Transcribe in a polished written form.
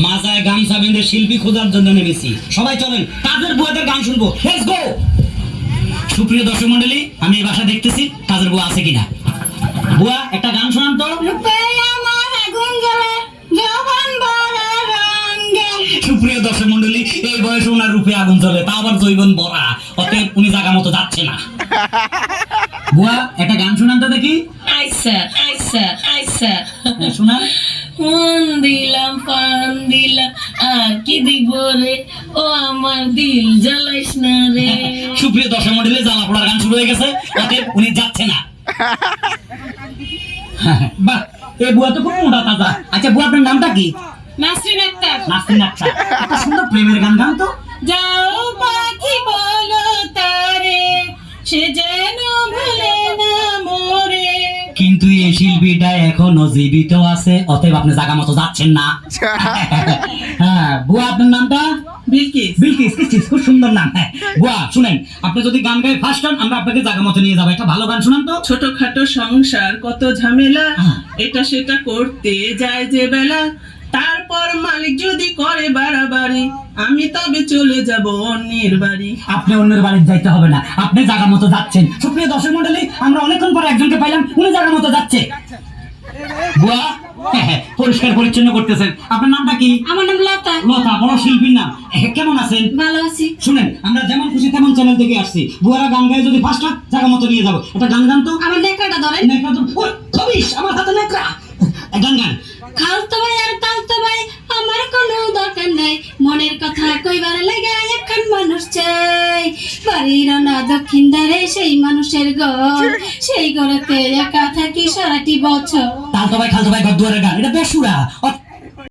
মাজায় গামছা বেঁধে শিল্পী খোঁজার জন্য নেমেছি। সবাই চলেন, কাজের বুয়াদের গান শুনবো। Let's go. সুপ্রিয় দর্শক মন্ডলী, আমি এই বাসা দেখতেছি কাজের বুয়া আছে কিনা। বুয়া, একটা গান শোনান তো। সুপ্রিয় দর্শক মন্ডলী, এই বয়সে ওনার রূপে আগুন জ্বলে, তা আবার জৈবন ভরা, অতএব উনি জায়গা মতো যাচ্ছে না। বুয়া, একটা গান শোনান তো দেখি। আইসা আইসা আইসা শোনান। মন দিলাম পান দিলাম আর কি দিব রে, ও আমার দিল জ্বালাইস না রে। সুপ্রিয় দর্শক মন্ডলী, জ্বালা পোড়ার গান শুরু হয়ে গেছে, অতএব উনি যাচ্ছে না। বাহ, এই বুয়া তো খুব মোটা তাজা। আচ্ছা বুয়া, আপনার নামটা কি? নাসরিন আক্তার। নাসরিন আক্তার। একটা সুন্দর প্রেমের গান গান তো। যাও পাখি বলো তারে, সে যেন ভুলে না মোরে। কিন্তু এই শিল্পীটা এখনো জীবিত আছে, অতএব আপনি জায়গা মতো যাচ্ছেন না। হ্যাঁ বুয়া, আপনার নামটা? বিলকিস। বিলকিস। কিস, খুব সুন্দর নাম। হ্যাঁ বুয়া, শুনেন, আপনি যদি গান গায়ে ফার্স্ট হন, আমরা আপনাকে জায়গা মতো নিয়ে যাবো। একটা ভালো গান শুনান তো। ছোটখাটো সংসার কত ঝামেলা, এটা সেটা করতে যায় যে বেলা, তারপর মালিক যদি করে বাড়াবাড়ি, আমি তবে চলে যাব অন্যের বাড়ি। আপনি অন্যের বাড়িতে যাইতে হবে না, আপনি জায়গা মতো যাচ্ছেন। সুপ্রিয় দর্শক মন্ডলী, আমরা অনেকক্ষণ পরে একজনকে পাইলাম, উনি জায়গা মতো যাচ্ছে। বুয়া, পরিষ্কার পরিচ্ছন্ন করতেছেন। আপনার নামটা কি? আমার নাম লতা। লতা, বড় শিল্পীর নাম। কেমন আছেন? ভালো আছি। শুনেন, আমরা যেমন খুশি তেমন চ্যানেল থেকে আসছি। বুয়ারা গান গায়ে যদি ফার্স্ট হয়, জায়গা মতো নিয়ে যাবো। একটা গান গান তো। আমার নেকড়াটা ধরেন। নেকড়া তো খবিস, আমার হাতে নেকড়া। গান গান। খালতো ভাই আর তালতো ভাই, আমার কোনো দরকার নাই, মনের কথা কইবার লাগা এখন মানুষ চাই। বাড়ির না দক্ষিণ ধারে সেই মানুষের ঘর, সেই ঘরেতে একা থাকি সারাটি বছর। তালতো ভাই খালতো ভাই ঘর দুয়ারের গান, এটা বেসুরা।